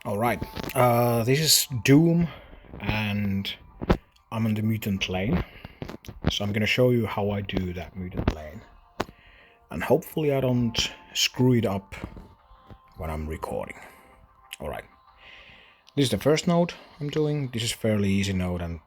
Alright, this is Doom, and I'm on the mutant lane. So I'm gonna show you how I do that mutant lane. And hopefully I don't screw it up when I'm recording. Alright, this is the first node I'm doing. This is fairly easy node, and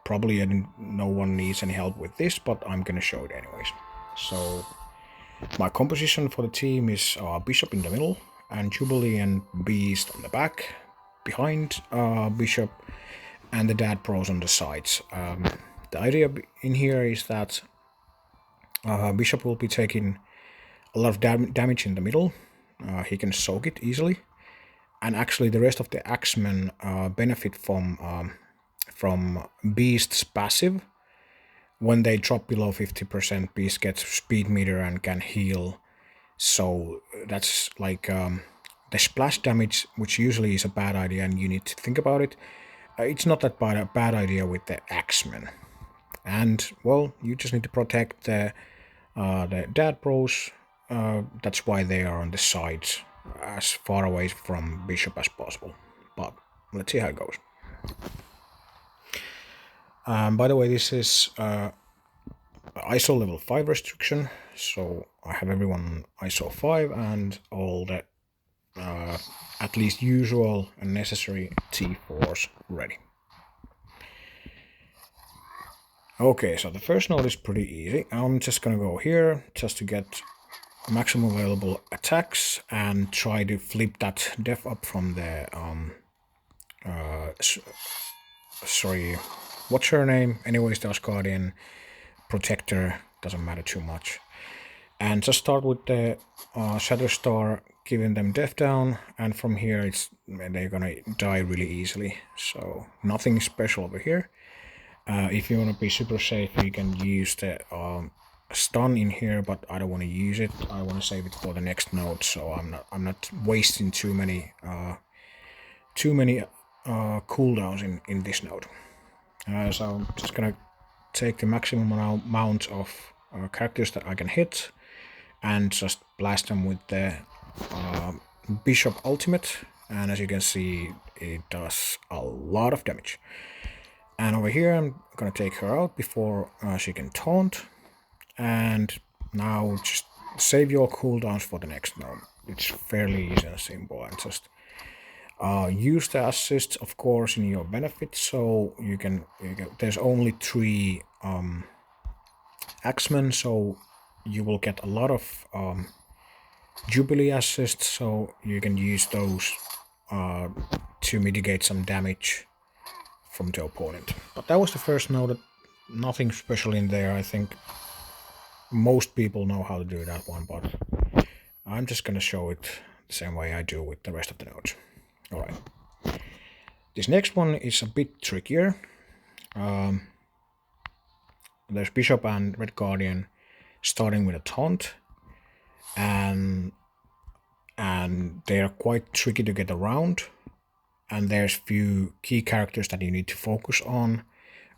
probably no one needs any help with this, but I'm gonna show it anyways. So my composition for the team is Bishop in the middle, and Jubilee and Beast on the back, behind Bishop, and the Dad Pros on the sides. The idea in here is that Bishop will be taking a lot of damage in the middle. He can soak it easily, and actually the rest of the Axemen benefit from Beast's passive. When they drop below 50%, Beast gets speed meter and can heal. So that's like the splash damage, which usually is a bad idea, and you need to think about it. It's not that bad idea with the Axemen. And, well, you just need to protect the Dad Bros. That's why they are on the sides, as far away from Bishop as possible. But let's see how it goes. By the way, this is ISO level 5 restriction, so I have everyone ISO 5 and all the at least usual and necessary T4s ready. Okay, so the first node is pretty easy. I'm just gonna go here just to get maximum available attacks and try to flip that def up from the sorry, what's her name? Anyways, the Asgardian protector, doesn't matter too much. And just start with the Shatterstar, giving them death down, and from here they're gonna die really easily. So nothing special over here. If you want to be super safe, you can use the stun in here, but I don't want to use it. I want to save it for the next node, so I'm not wasting too many cooldowns in this node. So I'm just gonna take the maximum amount of characters that I can hit, and just blast them with the Bishop ultimate. And as you can see, it does a lot of damage. And over here, I'm gonna take her out before she can taunt. And now just save your cooldowns for the next node. It's fairly easy and simple, and just use the assists, of course, in your benefit. So you can there's only 3 Axemen, so you will get a lot of Jubilee assists, so you can use those to mitigate some damage from the opponent. But that was the first node. Nothing special in there. I think most people know how to do that one, but I'm just gonna show it the same way I do with the rest of the nodes. Alright. This next one is a bit trickier. There's Bishop and Red Guardian starting with a taunt, and they are quite tricky to get around. And there's few key characters that you need to focus on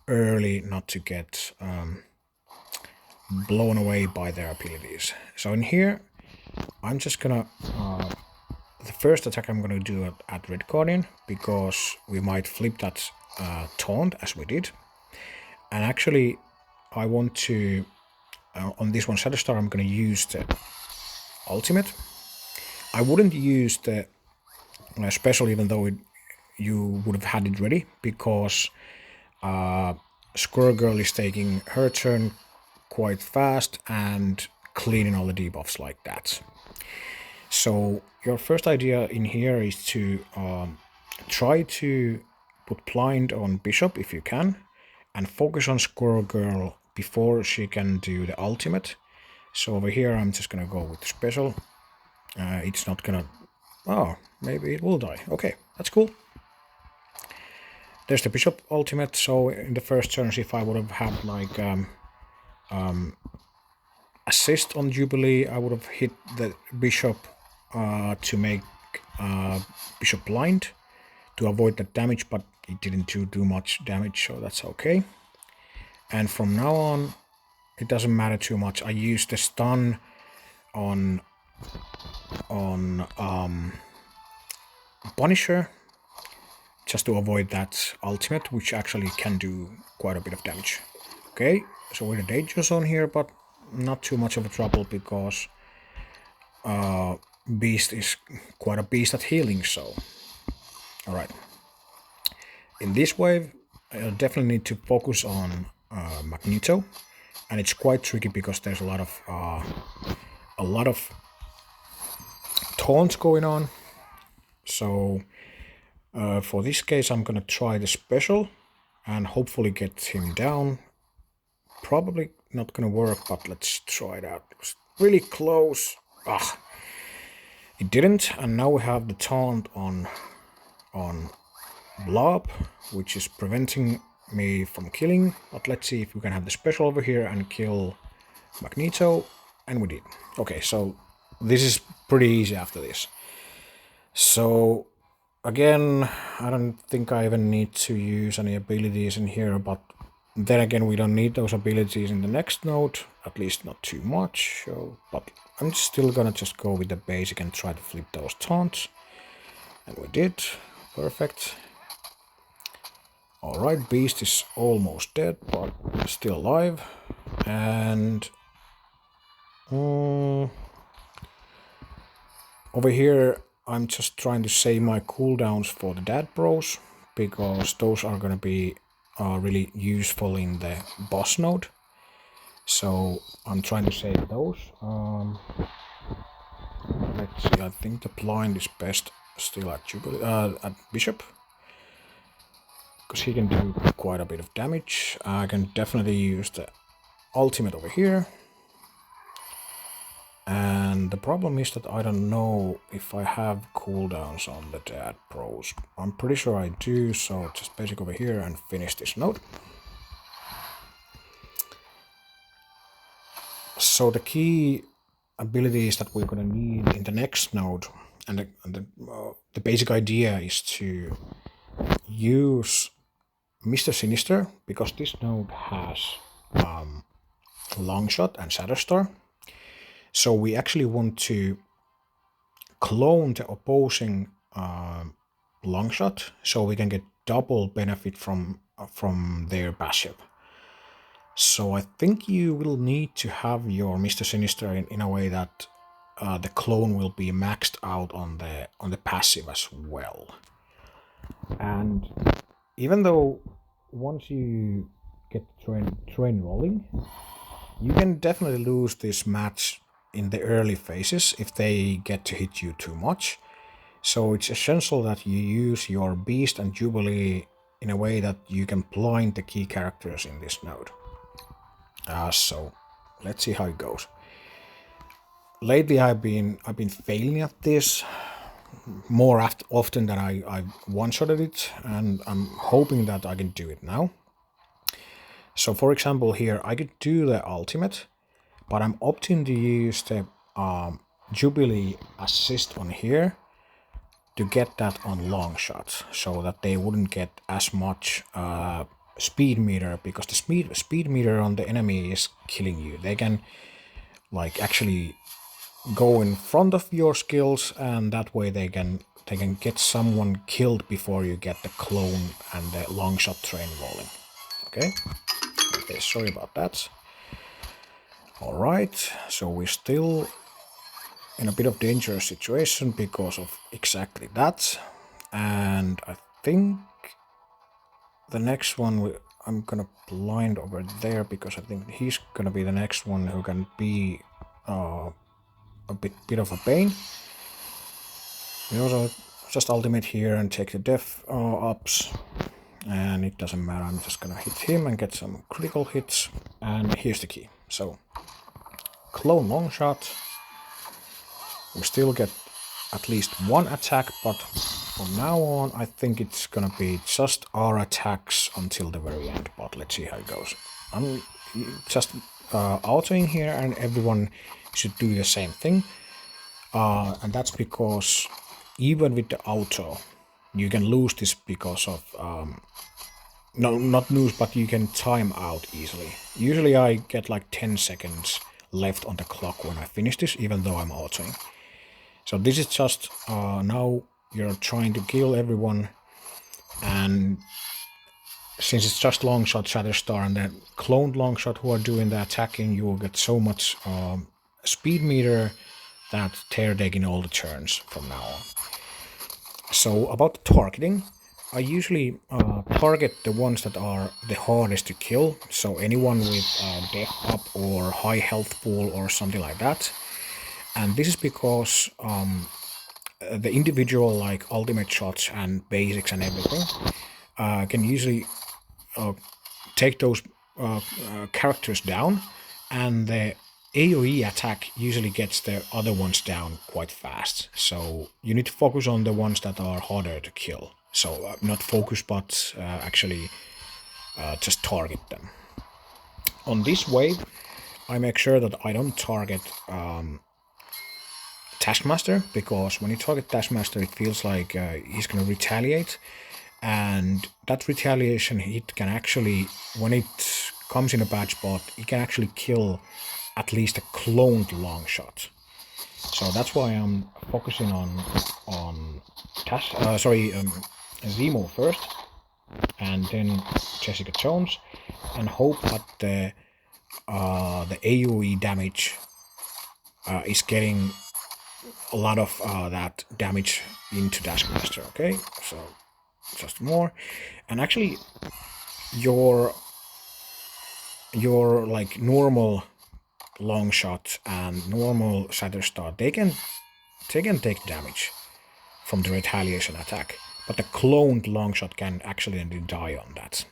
early, not to get blown away by their abilities. So in here, I'm just gonna the first attack I'm gonna do at Red Guardian, because we might flip that taunt as we did. And actually, I want to on this one Shatterstar, I'm gonna use the ultimate. I wouldn't use the special, even though you would have had it ready, because Squirrel Girl is taking her turn quite fast and cleaning all the debuffs like that. So your first idea in here is to try to put blind on Bishop if you can, and focus on Squirrel Girl before she can do the ultimate. So over here I'm just gonna go with the special. It's not gonna... oh, maybe it will die. Okay, that's cool. There's the Bishop ultimate, so in the first turns, if I would have had like assist on Jubilee, I would have hit the Bishop to make Bishop blind to avoid that damage, but it didn't do much damage, so that's okay. And from now on, it doesn't matter too much. I use the stun on Punisher just to avoid that ultimate, which actually can do quite a bit of damage. Okay, so we're in a danger zone here, but not too much of a trouble because Beast is quite a beast at healing, so... Alright. In this wave, I definitely need to focus on Magneto, and it's quite tricky because there's a lot of taunts going on. So for this case, I'm gonna try the special and hopefully get him down. Probably not gonna work, but let's try it out. It was really close. It didn't, and now we have the taunt on Blob, which is preventing me from killing. But let's see if we can have the special over here and kill Magneto, and we did. Okay, so this is pretty easy after this. So again, I don't think I even need to use any abilities in here, but then again, we don't need those abilities in the next node, at least not too much. So, but I'm still gonna just go with the basic and try to flip those taunts. And we did. Perfect. Alright, Beast is almost dead, but still alive. And over here, I'm just trying to save my cooldowns for the Dad Bros, because those are gonna be really useful in the boss node. So I'm trying to save those. Let's see, I think the blind is best still at at Bishop, because he can do quite a bit of damage. I can definitely use the ultimate over here. And the problem is that I don't know if I have cooldowns on the Dad Pros. I'm pretty sure I do, so just basic over here and finish this node. So the key abilities that we're gonna need in the next node, and the basic idea is to use Mr. Sinister, because this node has Longshot and Shatterstar. So we actually want to clone the opposing Longshot, so we can get double benefit from their passive. So I think you will need to have your Mr. Sinister in a way that the clone will be maxed out on the passive as well. And even though once you get the train rolling, you can definitely lose this match in the early phases if they get to hit you too much. So it's essential that you use your Beast and Jubilee in a way that you can blind the key characters in this node. So let's see how it goes. Lately I've been failing at this more often than I one-shotted it, and I'm hoping that I can do it now. So for example here, I could do the ultimate, but I'm opting to use the Jubilee assist on here to get that on long shots, so that they wouldn't get as much speed meter, because the speed meter on the enemy is killing you. They can like actually go in front of your skills, and that way they can get someone killed before you get the clone and the long shot train rolling. Okay, sorry about that. Alright, so we're still in a bit of dangerous situation because of exactly that. And I think the next one I'm gonna blind over there, because I think he's gonna be the next one who can be a bit of a pain. We also just ultimate here and take the def ups, and it doesn't matter, I'm just gonna hit him and get some critical hits. And here's the key. So clone long shot, we still get at least one attack, but from now on I think it's gonna be just our attacks until the very end, but let's see how it goes. I'm just autoing here, and everyone should do the same thing, and that's because even with the auto you can lose this because of no, not lose, but you can time out easily. Usually I get like 10 seconds left on the clock when I finish this, even though I'm autoing. So this is just now you're trying to kill everyone, And since it's just Longshot, Shatterstar, and the cloned Longshot who are doing the attacking, you will get so much speed meter that they're taking all the turns from now on. So about the targeting, I usually target the ones that are the hardest to kill. So anyone with death up or high health pool or something like that. And this is because the individual like ultimate shots and basics and everything can usually take those characters down, and the AoE attack usually gets the other ones down quite fast. So you need to focus on the ones that are harder to kill. So not focus, but actually just target them. On this wave, I make sure that I don't target Taskmaster, because when you target Taskmaster, it feels like he's going to retaliate. And that retaliation hit can actually, when it comes in a bad spot, it can actually kill at least a cloned Longshot. So that's why I'm focusing on Zemo first, and then Jessica Jones, and hope that the AoE damage is getting a lot of that damage into Taskmaster. Okay, so just more, and actually your like normal Longshot and normal Shatterstar, they can take damage from the retaliation attack, but the cloned Longshot can actually die on that.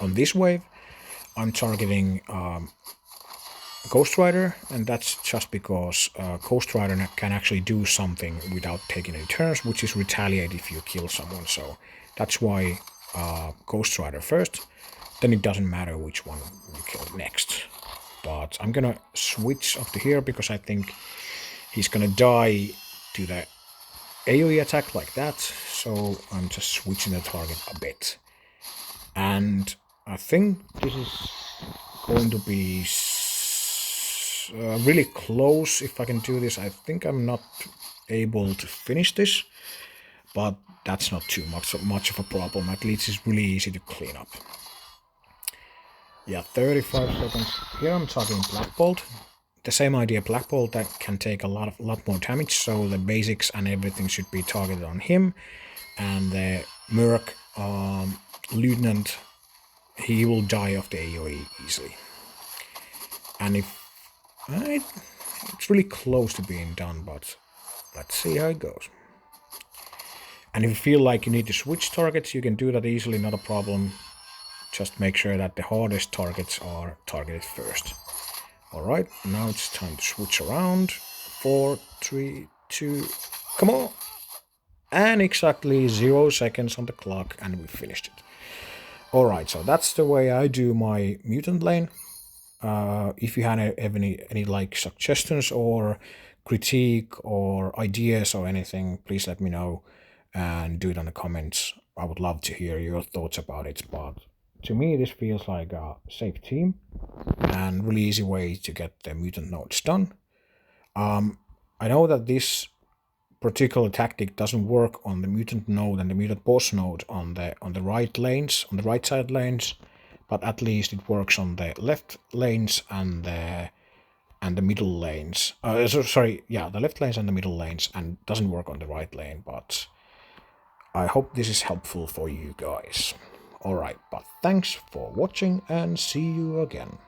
On this wave, I'm targeting Ghost Rider, and that's just because Ghost Rider can actually do something without taking any turns, which is retaliate if you kill someone. So that's why Ghost Rider first, then it doesn't matter which one you kill next. But I'm gonna switch up to here because I think he's gonna die to the AoE attack like that, so I'm just switching the target a bit. And I think this is going to be really close if I can do this. I think I'm not able to finish this, but that's not too much of a problem. At least it's really easy to clean up. Yeah, 35 seconds. Here I'm talking Black Bolt. The same idea, Black Bolt that can take a lot more damage, so the basics and everything should be targeted on him. And the Merc Lieutenant, he will die of the AoE easily. And if it's really close to being done, but let's see how it goes. And if you feel like you need to switch targets, you can do that easily, not a problem. Just make sure that the hardest targets are targeted first. Alright, now it's time to switch around. 4, 3, 2, come on! And exactly 0 seconds on the clock, and we finished it. Alright, so that's the way I do my mutant lane. If you have any like suggestions or critique or ideas or anything, please let me know and do it in the comments. I would love to hear your thoughts about it, but to me this feels like a safe team and really easy way to get the mutant nodes done. I know that this particular tactic doesn't work on the mutant node and the mutant boss node on the right lanes, on the right side lanes, but at least it works on the left lanes and the middle lanes. The left lanes and the middle lanes, and doesn't work on the right lane. But I hope this is helpful for you guys. Alright, but thanks for watching and see you again.